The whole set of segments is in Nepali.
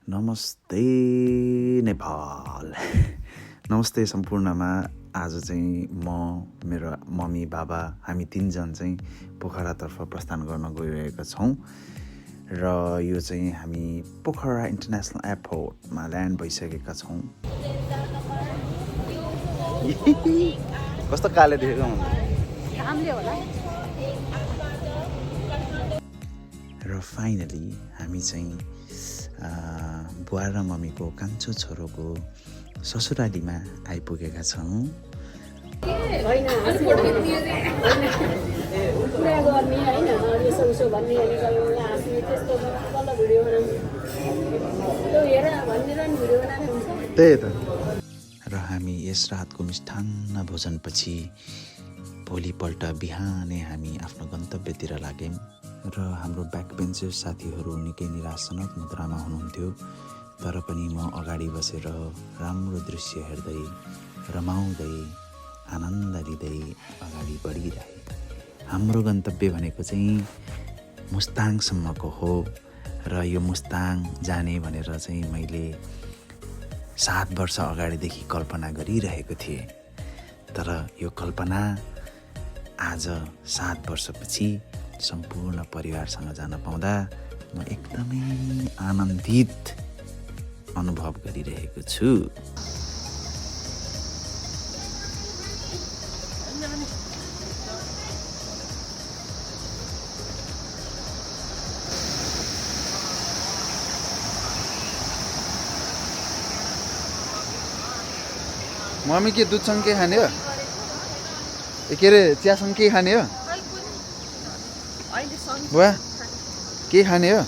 नमस्ते नेपाल। नमस्ते सम्पूर्णमा। आज चाहिँ म, मेरो मम्मी, बाबा, हामी 3 जन चाहिँ पोखरातर्फ प्रस्थान गर्न गइरहेका छौँ र यो चाहिँ हामी पोखरा इन्टरनेसनल एयरपोर्टमा ल्यान्ड भइसकेका छौँ। कस्तो काले देखेको र फाइनली हामी चाहिँ बुवा र मम्मीको कान्छो छोरोको ससुरालीमा आइपुगेका छौँ। त्यही त। र हामी यस रातको मिष्ठान्न भोजनपछि भोलिपल्ट बिहानै हामी आफ्नो गन्तव्यतिर लाग्यौँ र हाम्रो ब्याक बेन्चर साथीहरू निकै निराशजनक मुद्रामा हुनुहुन्थ्यो। तर पनि म अगाडि बसेर राम्रो दृश्य हेर्दै रमाउँदै आनन्द लिँदै अगाडि बढिरहे। हाम्रो गन्तव्य भनेको चाहिँ मुस्ताङसम्मको हो र यो मुस्ताङ जाने भनेर चाहिँ मैले 7 वर्ष अगाडिदेखि कल्पना गरिरहेको थिएँ। तर यो कल्पना आज 7 वर्षपछि सम्पूर्ण परिवारसँग जान पाउँदा म एकदमै आनन्दित अनुभव गरिरहेको छु। मम्मी के दुधसँग के खाने हो? के अरे चियासँग के खाने हो? बुवा के खाने हो?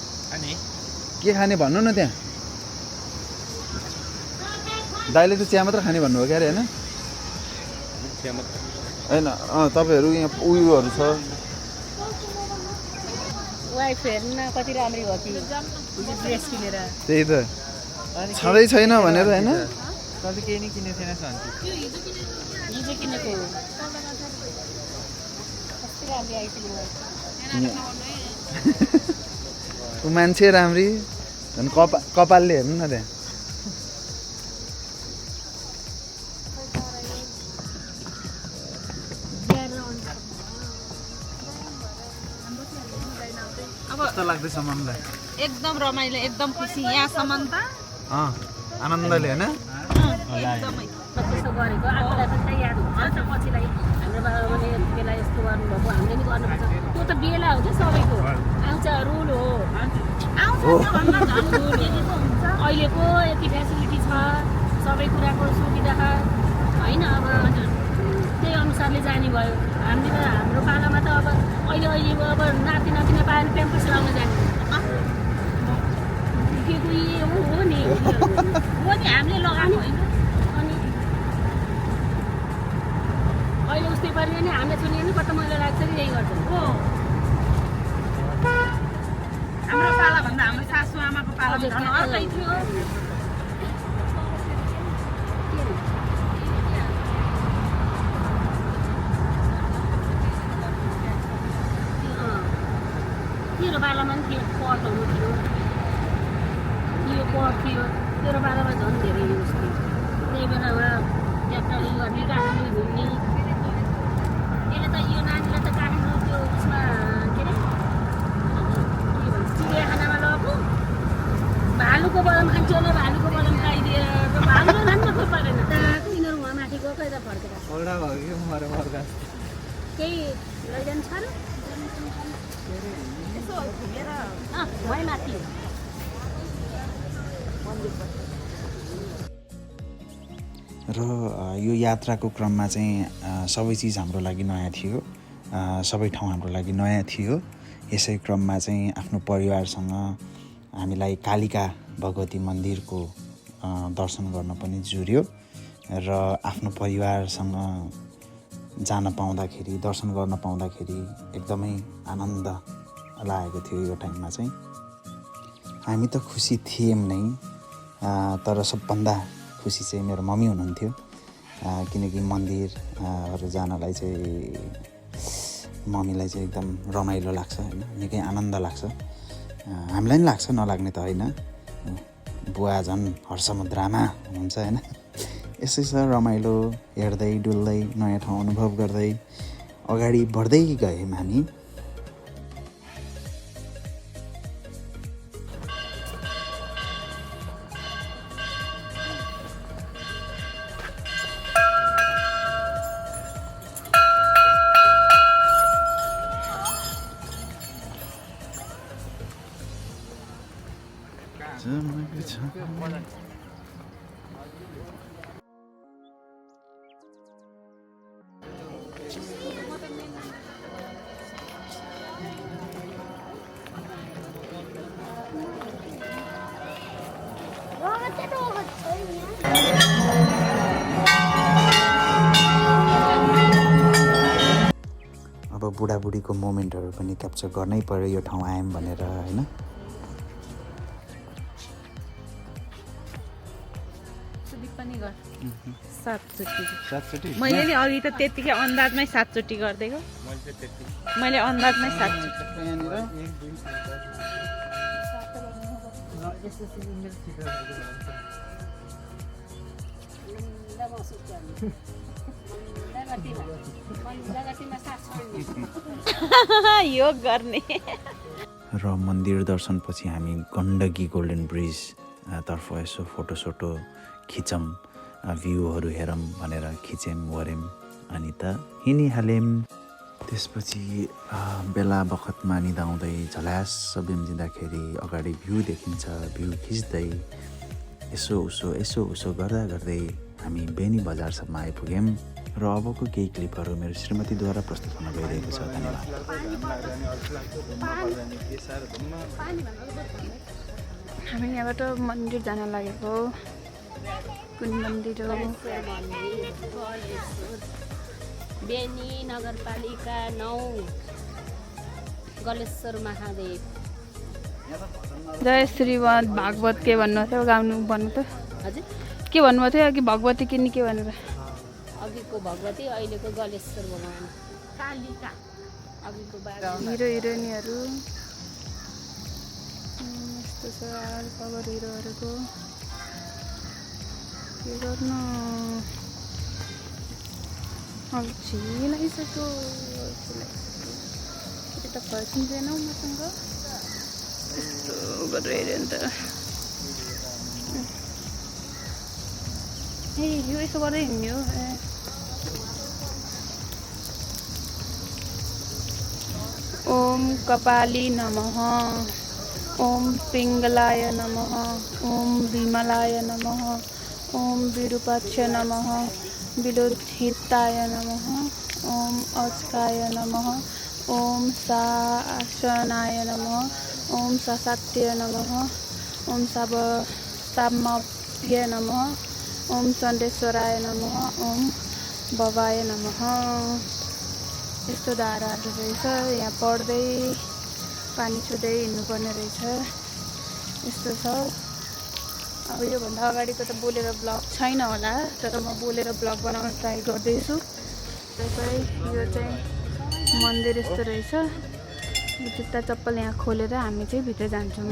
के खाने भन्नु न त्यहाँ। दाइले त चिया मात्र खाने भन्नुभयो क्या अरे होइन? होइन तपाईँहरू यहाँ उयोहरू छ। त्यही त छँदै छैन भनेर होइन? केही नै किनेको छैन ऊ मान्छे राम्री झन् कपालले हेर्नु न त्यहाँ। कस्तो लाग्दैछ मनलाई? एकदम रमाइलो, एकदम खुसी। यहाँसम्म त आनन्दले होइन? एकदमै त्यसो गरेको आफूलाई पनि याद हुन्छ पछिलाई हाम्रो बाबाले बेला यस्तो गर्नुभएको हामीले नि गर्नुपर्छ। त्यो त बेला हो क्या सबैको, आउँछ रुल हो, आउँछ त्योभन्दा झन् रुल हुन्छ। अहिलेको यति फेसिलिटी छ, सबै कुराको सुविधा होइन, अब त्यही अनुसारले जाने भयो। हाम्रो पालामा त अब अहिले अब नाति नातिना पाएर प्याम्पस लाउन जाने हो नि हामीले लगाएको होइन। अनि अहिले उस्तै पारेर नि हामीले सुने नि कता मैला लाग्छ नि यही गर्छ हो। हाम्रो पालाभन्दा हाम्रो सासु आमाको पाला झन् अर्कै थियो। तेरो पालामा पनि थियो पटहरू थियो, यो पट थियो। तेरो पालामा झन् धेरै युज थियो। त्यही बेलामा ट्र्याक्टरले गर्ने, काठले घुम्ने। यसले त यो नानीलाई त काठमाडौँ त्यो उसमा के अरे चिडियाखानामा लगेको भालुको बदम खान्छौँ, भालुको बदम खाइदिएर भालुले खान्छ खोइ परेन। यिनीहरू उहाँ माथि गएको यता फर्केर केही लैजान्छ र यसो घुमेर वहीँ माथि र यो यात्राको क्रममा चाहिँ सबै चिज हाम्रो लागि नयाँ थियो, सबै ठाउँ हाम्रो लागि नयाँ थियो। यसै क्रममा चाहिँ आफ्नो परिवारसँग हामीलाई कालिका भगवती मन्दिरको दर्शन गर्न पनि जुर्यो र आफ्नो परिवारसँग जान पाउँदाखेरि, दर्शन गर्न पाउँदाखेरि एकदमै आनन्द लागेको थियो। यो टाइममा चाहिँ हामी त खुसी थियौँ नै, तर सबभन्दा खुसी चाहिँ मेरो मम्मी हुनुहुन्थ्यो। किनकि मन्दिरहरू जानलाई चाहिँ मम्मीलाई चाहिँ एकदम रमाइलो लाग्छ होइन, निकै आनन्द लाग्छ। हामीलाई पनि लाग्छ, नलाग्ने त होइन। बुवा झन् हर्षमुद्रामा हुनुहुन्छ होइन। यसै छ रमाइलो हेर्दै डुल्दै नयाँ ठाउँ अनुभव गर्दै अगाडि बढ्दै गयौँ हामी। अब बुढाबुढीको मोमेन्टहरू पनि क्याप्चर गर्नै पर्यो यो ठाउँ आयौँ भनेर होइन। सातचोटि मैले नि अघि त त्यतिकै अन्दाजमै 7 चोटि गरिदिएको। मैले अन्दाजमै 7 यो गर्ने। र मन्दिर दर्शनपछि हामी गण्डकी गोल्डन ब्रिज तर्फ यसो फोटोसोटो खिचौँ, भ्यूहरू हेरौँ भनेर खिच्यौँ गऱ्यौँ अनि त हिँडिहाल्यौँ। त्यसपछि बेला बखतमा निदाउँदै झल्यास बिम्जिँदाखेरि अगाडि भ्यू देखिन्छ। भ्यू खिच्दै यसो उसो गर्दा गर्दै हामी बेनी बजारसम्म आइपुग्यौँ र अबको केही क्लिपहरू मेरो श्रीमतीद्वारा प्रस्तुत हुन गइरहेको छ। धन्यवाद। हामी यहाँबाट मन्दिर जान लागेको। कुन मन्दिर हो? बेनी नगरपालिका 9 गलेश्वर महादेव। जय श्रीमद् भागवत के भन्नु थियो? गाउनु भन्नु त हजुर के भन्नुभएको थियो अघि? भगवती किन्ने के भनेर? अघिको भगवती अहिलेको गलेश्वर भगवान कालिका। अघिको हिरो हिरोइनीहरू यस्तो छ हाल खबर हिरोहरूको। के गर्नु छिलाइसक्यो। त फर्किँदैन मसँग यस्तो गरेर हेऱ्यो नि त। ए यो यसो गर्दै हिँड्ने हो। ओम कपाली नमः, ओम पिङ्गलाय नमः, ओम विमलाय नमः, ओम विरूपाक्ष नमः, विलोहिताय नमः, ओम अचकाय नमः, ओम शासनाय नमः, ओम ससात्य नमः, ओम सामभ्य नमः, ओम चण्डेश्वराय नमः, ओम भवाय नमः। यस्तो धाराहरू रहेछ। यहाँ पढ्दै पानी छुँदै हिँड्नुपर्ने रहेछ। यस्तो छ। अब योभन्दा अगाडिको त बोलेर ब्लग छैन होला, तर म बोलेर ब्लग बनाउन ट्राई गर्दैछु। त्यसै यो चाहिँ मन्दिर यस्तो रहेछ। जुत्ता चप्पल यहाँ खोलेर हामी चाहिँ भित्र जान्छौँ।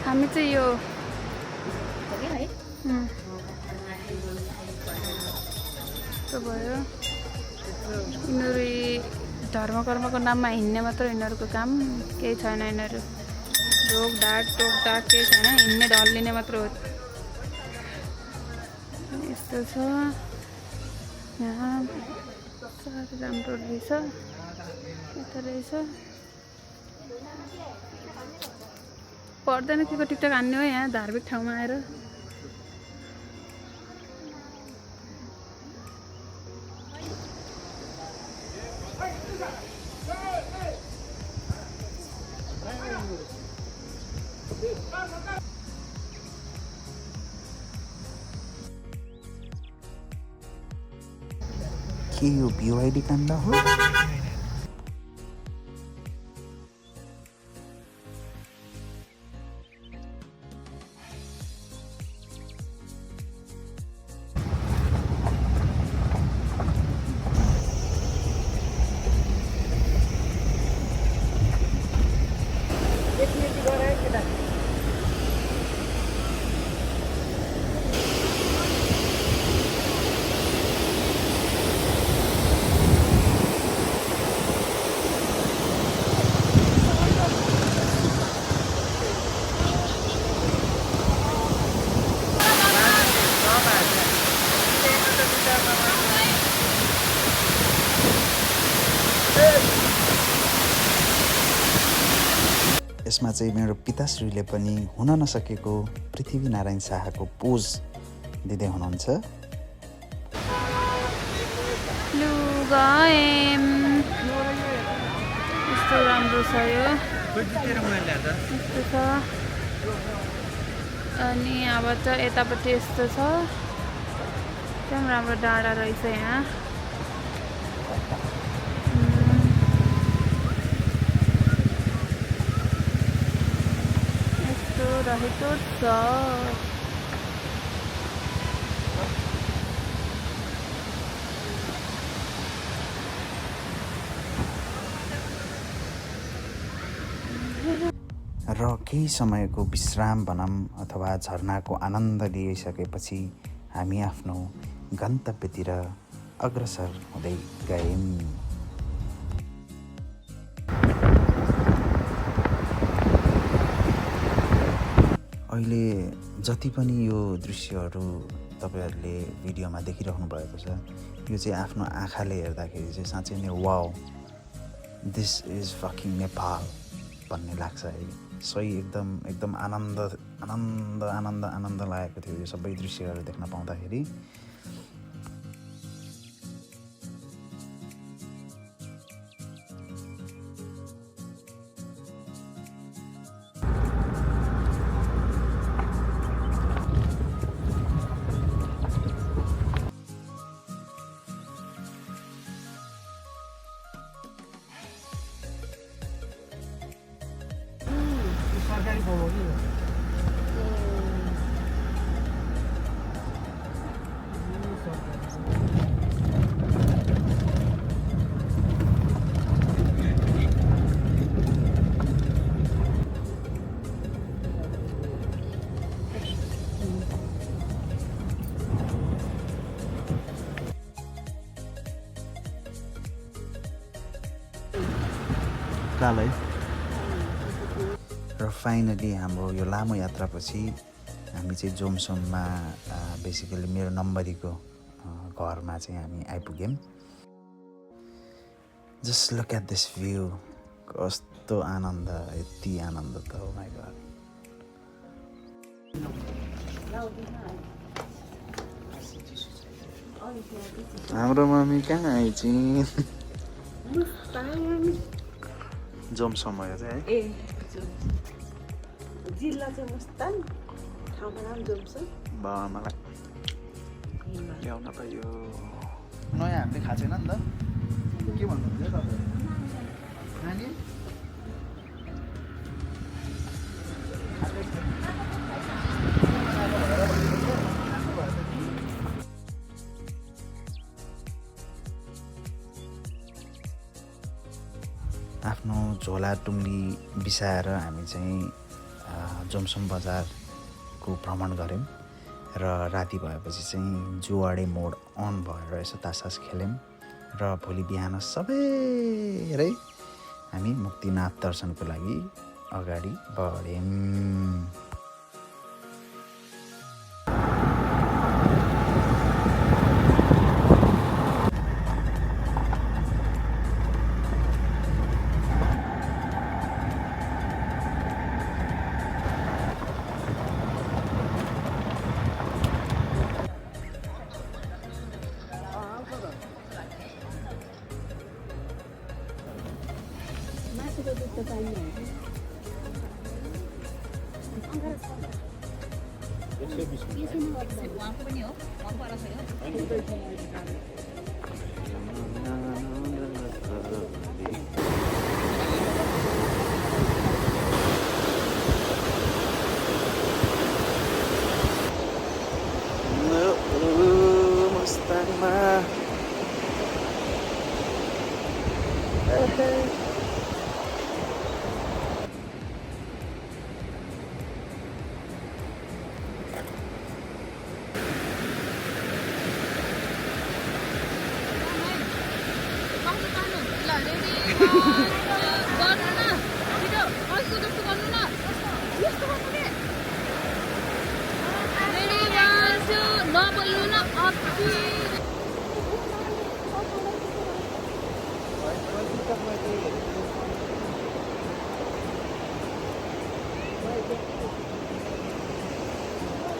हामी चाहिँ यो भयो यिनीहरू धर्मकर्मको नाममा हिँड्ने मात्र यिनीहरूको काम। केही छैन यिनीहरू ढोकढाक टोकढाक केही छैन। हिँड्ने ढल्लिने मात्र हो। यस्तो छ यहाँ। साह्रै राम्रो रहेछ। यता रहेछ। पर्दैन के को टिकटक हान्ने हो यहाँ धार्मिक ठाउँमा आएर। के यो BYD काण्ड हो? यसमा चाहिँ मेरो पिताश्रीले पनि हुन नसकेको पृथ्वीनारायण शाहको पोज दिँदै हुनुहुन्छ। गएम यस्तो राम्रो छ यो यस्तो छ अनि यहाँबाट यतापट्टि यस्तो छ एकदम राम्रो डाँडा रहेछ यहाँ यस्तो रहेको छ। र केही समयको विश्राम भनौँ अथवा झरनाको आनन्द लिइसकेपछि हामी आफ्नो गन्तव्यतिर अग्रसर हुँदै गयौँ। अहिले जति पनि यो दृश्यहरू तपाईहरूले भिडियोमा देखिराख्नु भएको छ यो चाहिँ आफ्नो आँखाले हेर्दाखेरि चाहिँ साँच्चै नै wow this is fucking Nepal भन्ने लाग्छ है। सही एकदम आनन्द आनन्द आनन्द आनन्द लागेको थियो यो सबै दृश्यहरू देख्न पाउँदाखेरि। सरकारी फर्म हो कि कालै र फाइनली हाम्रो यो लामो यात्रापछि हामी चाहिँ जोमसोममा बेसिकली मेरो नम्बरीको घरमा चाहिँ हामी आइपुग्यौँ। Just look at this view कस्तो आनन्द यति आनन्द त हो माइ गॉड। हाम्रो मम्मी कहाँ आइछिन् जोमसोम भयो चाहिँ है जिल्ला चाहिँ मुस्ताङ ठाउँको नाम जोमसोम मलाई ल्याउन पाइयो नयाँ हामीले खाएको छैन नि त के भन्नुहुन्छ तपाईँ नानी आफ्नो झोला टुङ्ली बिसाएर हामी चाहिँ जोमसोम बजारको भ्रमण गऱ्यौँ र राति भएपछि चाहिँ जुवाडे मोड अन भएर यसो ताससास खेल्यौँ र भोलि बिहान सबेरै हामी मुक्तिनाथ दर्शनको लागि अगाडि बढ्यौँ।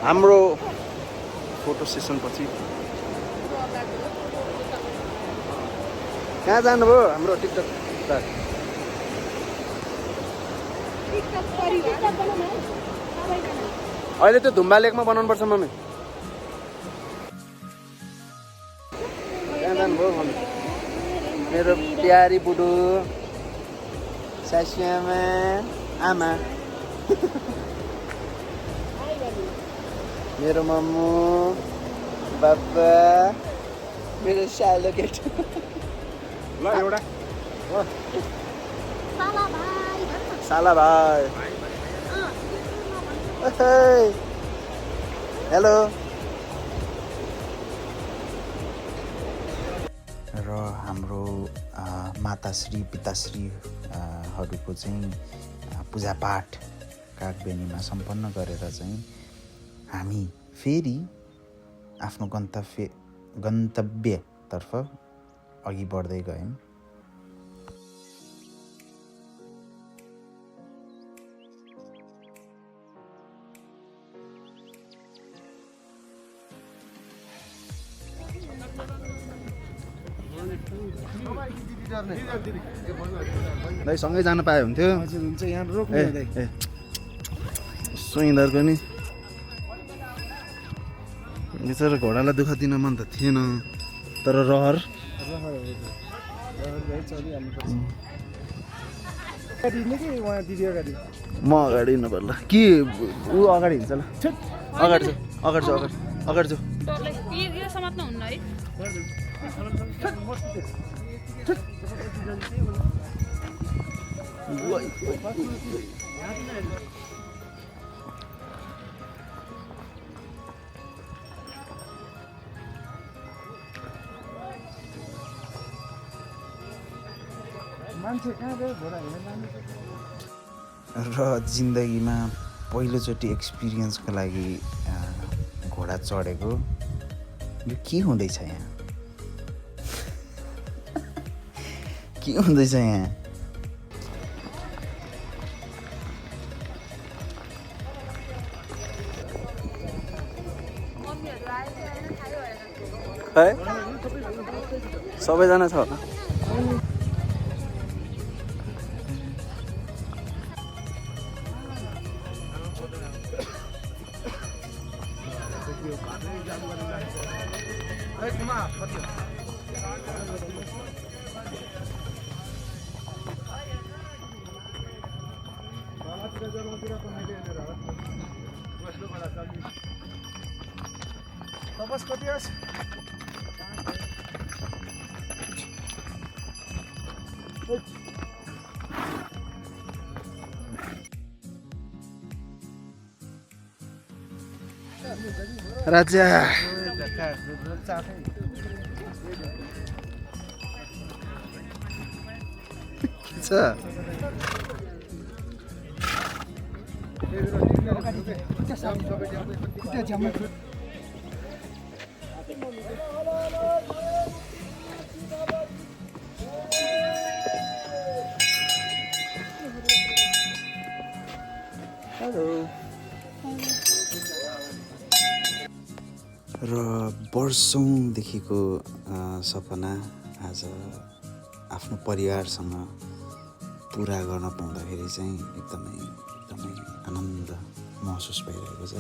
हाम्रो फोटो सेसन पछि कहाँ जानुभयो हाम्रो टिकटक स्टार? अहिले त्यो धुम्बा लेकमा बनाउनुपर्छ मम्मी। कहाँ जानुभयो मम्मी? मेरो प्यारी बुढो सासुआमा आमा मेरो मम्मू बाबा मेरो सालो केट ल एउटा साला भाइ हेलो। र हाम्रो माताश्री पिताश्रीहरूको चाहिँ पूजापाठ कागबेनीमा सम्पन्न गरेर चाहिँ हामी फेरि आफ्नो गन्तव्यतर्फ अघि बढ्दै गयौँ। दाइ सँगै जान पाए हुन्थ्यो। हुन्छ यहाँ रोक्नु ए यिनीहरूको नि बिचरा घोडालाई दुःख दिन मन त थिएन, तर रहर म अगाडि हिँड्नु पर्ला कि ऊ अगाडि हिँड्छ ल। अगाडि जाऊ। यो समात्नु हुन्न है। र जिन्दगीमा पहिलोचोटि एक्सपिरियन्सको लागि घोडा चढेको यो के हुँदैछ यहाँ? के हुँदैछ यहाँ? है सबैजना छ होला। राजा के छ? र वर्षौँदेखिको सपना आज आफ्नो परिवारसँग पुरा गर्न पाउँदाखेरि चाहिँ एकदमै आनन्द महसुस भइरहेको छ।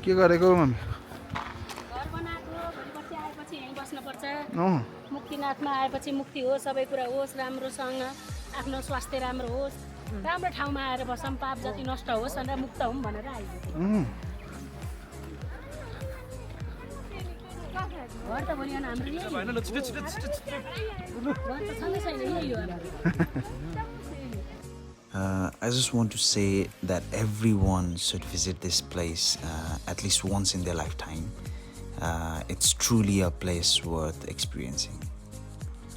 के गरेको मम्मी? घर बनाएको भनेपछि आएपछि यहीँ बस्नुपर्छ। मुक्तिनाथमा आएपछि मुक्ति हो, सबै कुरा होस् राम्रोसँग। आफ्नो स्वास्थ्य राम्रो होस्, राम्रो ठाउँमा आएर बसौँ, पाप जति नष्ट होस् भनेर मुक्त हौँ भनेर आइदिएको। घर त भनिएन हाम्रो यही हो। घर त सँगै छैन, यही हो हाम्रो। I just want to say that everyone should visit this place at least once in their lifetime. It's truly a place worth experiencing.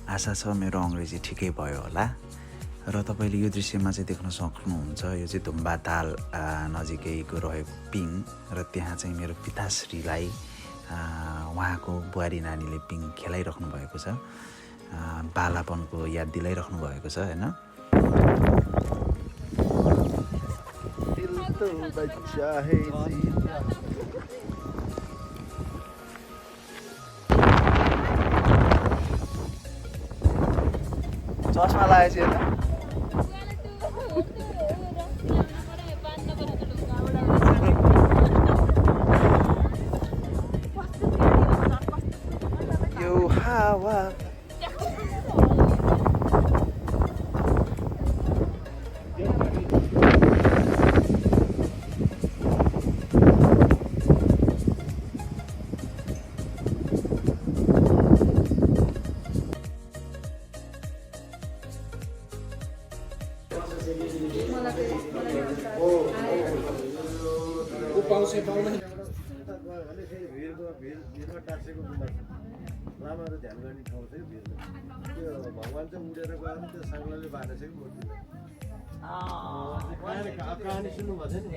आशा छ मेरो अङ्ग्रेजी ठिकै भयो होला र तपाईँले यो दृश्यमा चाहिँ देख्न सक्नुहुन्छ। यो चाहिँ धुम्बा ताल नजिकैको रहेको पिङ र त्यहाँ चाहिँ मेरो पिताश्रीलाई उहाँको बुहारी नानीले पिङ खेलाइराख्नु भएको छ, बालापनको याद दिलाइराख्नु भएको छ हैन। चस्मा लगाएपछि होइन यो हावा भिरमा टाँसेको गुम्बा छ। लामाहरू ध्यान गर्ने ठाउँ चाहिँ भिरमा। त्यो भगवान् चाहिँ उडेर गएर त्यो साङ्लाले बाँधेछ कि मूर्ति। कहानी सुन्नुभएको थियो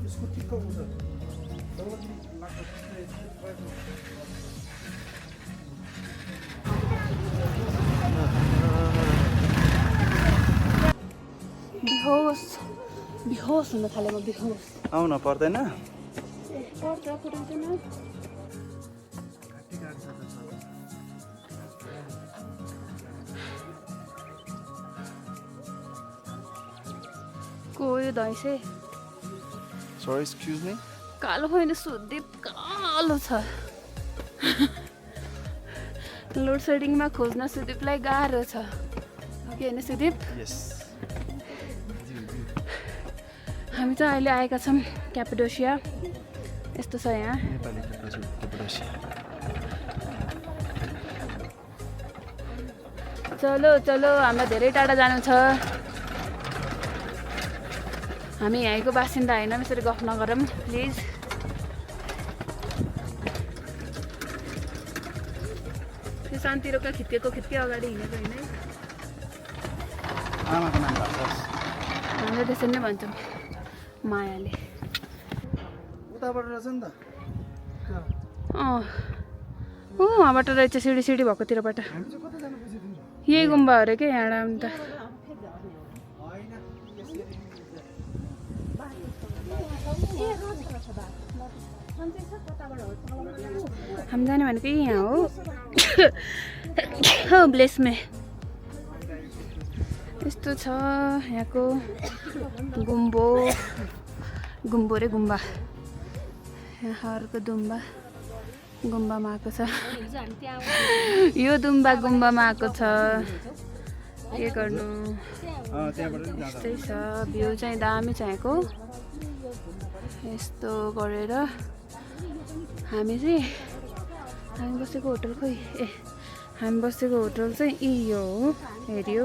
यसको टिक्को हुन्छ। बिहोस हुन थाले म बिहोस। आउन पर्दैन को यो धैसे सरी एक्सक्युज मी कालो होइन सुदीप कालो छ। लोड सेडिङमा खोज्न सुदीपलाई गाह्रो छ कि होइन सुदीप? यस हामी चाहिँ अहिले आएका छौँ क्यापाडोसिया। यस्तो छ यहाँ। नेपाली क्यापाडोसिया। चलो चलो हामीलाई धेरै टाढा जानु छ। हामी यहीँको बासिन्दा होइन, यसरी गफ नगरौँ प्लिज। त्यो शान्ति रोका खित्केको अगाडि हिँडेको होइन है। आमाको नाम भएको छ। हामीले त्यसरी नै भन्छौँ मायाले। उताबाट रहेछ नि त। उहाँबाट रहेछ सिडी भएकोतिरबाट। यही गुम्बा हो अरे क्या यहाँबाट आउनु त। हामी जाने भनेको यहाँ हो ब्लेसमे। यस्तो छ यहाँको गुम्बो रे गुम्बा। यहाँहरूको गुम्बामा आएको छ। यो गुम्बामा आएको छ। के गर्नु यस्तै छ। भ्यू चाहिँ दामी छ यहाँको। यस्तो गरेर हामी बसेको होटल हामी बसेको होटल चाहिँ यो हो हेऱ्यो।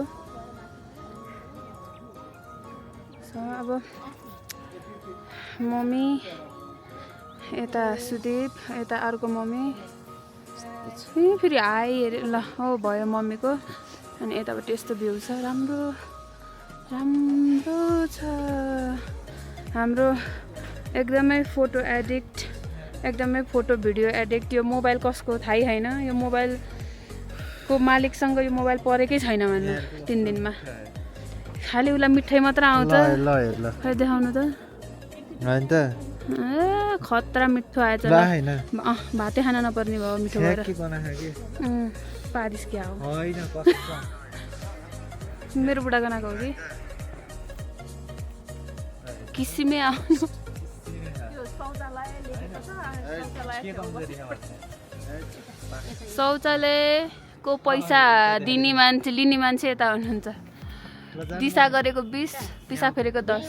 अब मम्मी यता सुदीप यता अर्को मम्मी फेरि हेऱ्यो ल हो भयो मम्मीको। अनि यताबाट यस्तो भ्यू छ। राम्रो छ। हाम्रो एकदमै फोटो एडिक्ट, एकदमै फोटो भिडियो एडिक्ट। यो मोबाइल कसको थाहै छैन। यो मोबाइलको मालिकसँग यो मोबाइल परेकै छैन भन्नु 3 दिनमा। खालि उसलाई मिठाई मात्र आउँछ। खै देखाउनु त। होइन त खतरा मिठो आएछ ल ल होइन भातै खान नपर्ने भयो मिठो भएर के बनाएको कि पारिस क्या हो होइन कस्तो मेरो बुढा गनाएको हो कि किसिमै आउनु शौचालयको पैसा दिने मान्छे लिने मान्छे यता हुनुहुन्छ दिशा गरेको 20 पिसा फेरेको 10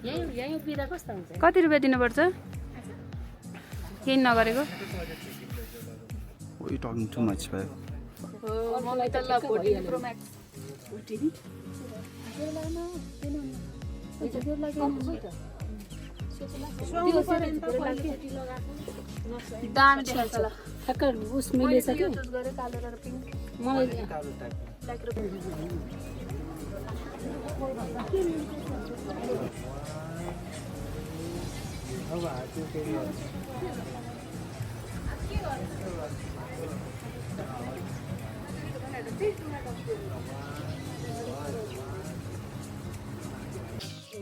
यहीँ पिँदा कस्तो हुन्छ कति रुपियाँ दिनुपर्छ केही नगरेको What are you talking too much about? मलाई त ल दामी देखाउँछ ल ठ्याक्क उस मिलेछ कि मलाई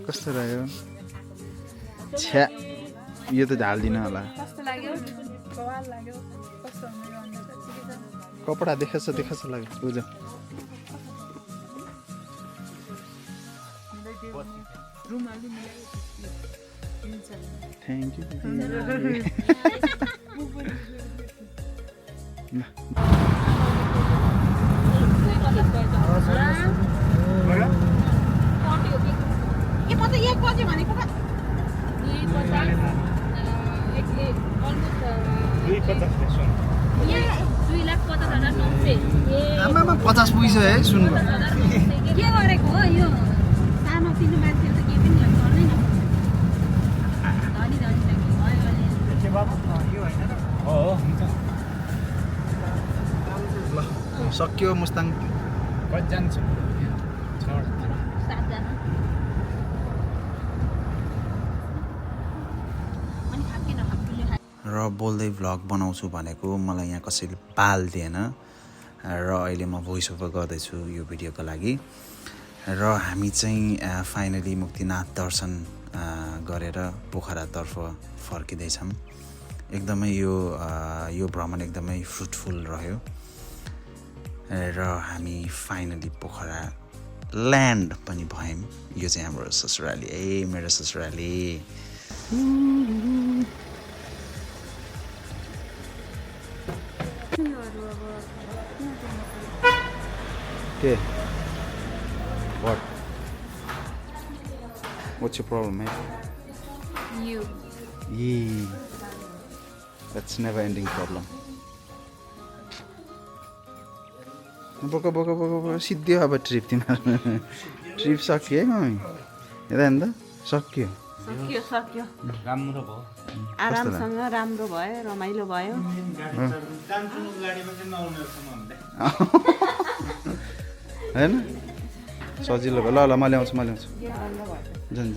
कस्तो रह्यो छ्या यो त झाल्दिनँ होला कस्तो लाग्यो बवाल लाग्यो कस्तो हुने कपडा देखाछ लाग्यो बुझ थ्याङ्क यू आमामा 50 पुगिसक्यो है सुन्नु के गरेको हो यो सानो तिनो मान्छेले त केही पनि गर्दैन धनी धनी ल सक्यो मुस्ताङ र बोल्दै भ्लग बनाउँछु भनेको मलाई यहाँ कसैले पाल दिएन र अहिले म भोइस ओभर गर्दैछु यो भिडियोको लागि र हामी चाहिँ फाइनली मुक्तिनाथ दर्शन गरेर पोखरातर्फ फर्किँदैछौँ एकदमै यो भ्रमण एकदमै फ्रुटफुल रह्यो र हामी फाइनली पोखरा ल्यान्ड पनि भयौँ यो चाहिँ हाम्रो ससुराली मेरो ससुराली Okay. What? What's your problem, man? You. Yee. That's never ending problem. बोका सिद्धियो अब ट्रिप तिमीहरू ट्रिप सक्यो है मम्मी यता हेर्नु त सक्यो सक्यो आरामसँग राम्रो भयो रमाइलो भयो होइन सजिलो भयो ल म ल्याउँछु जान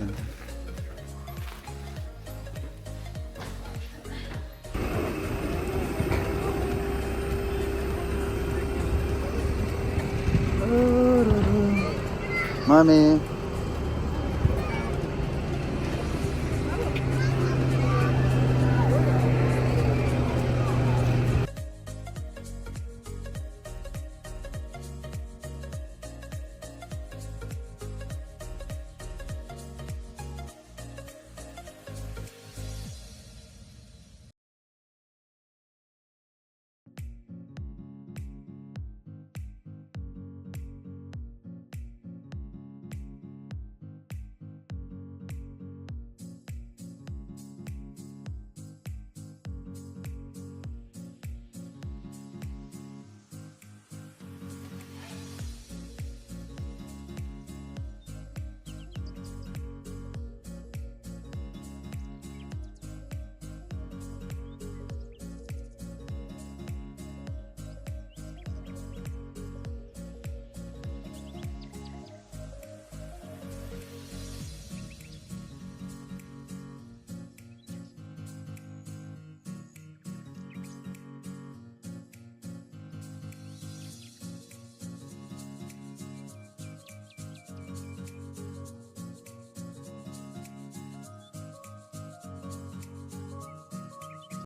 Mommy.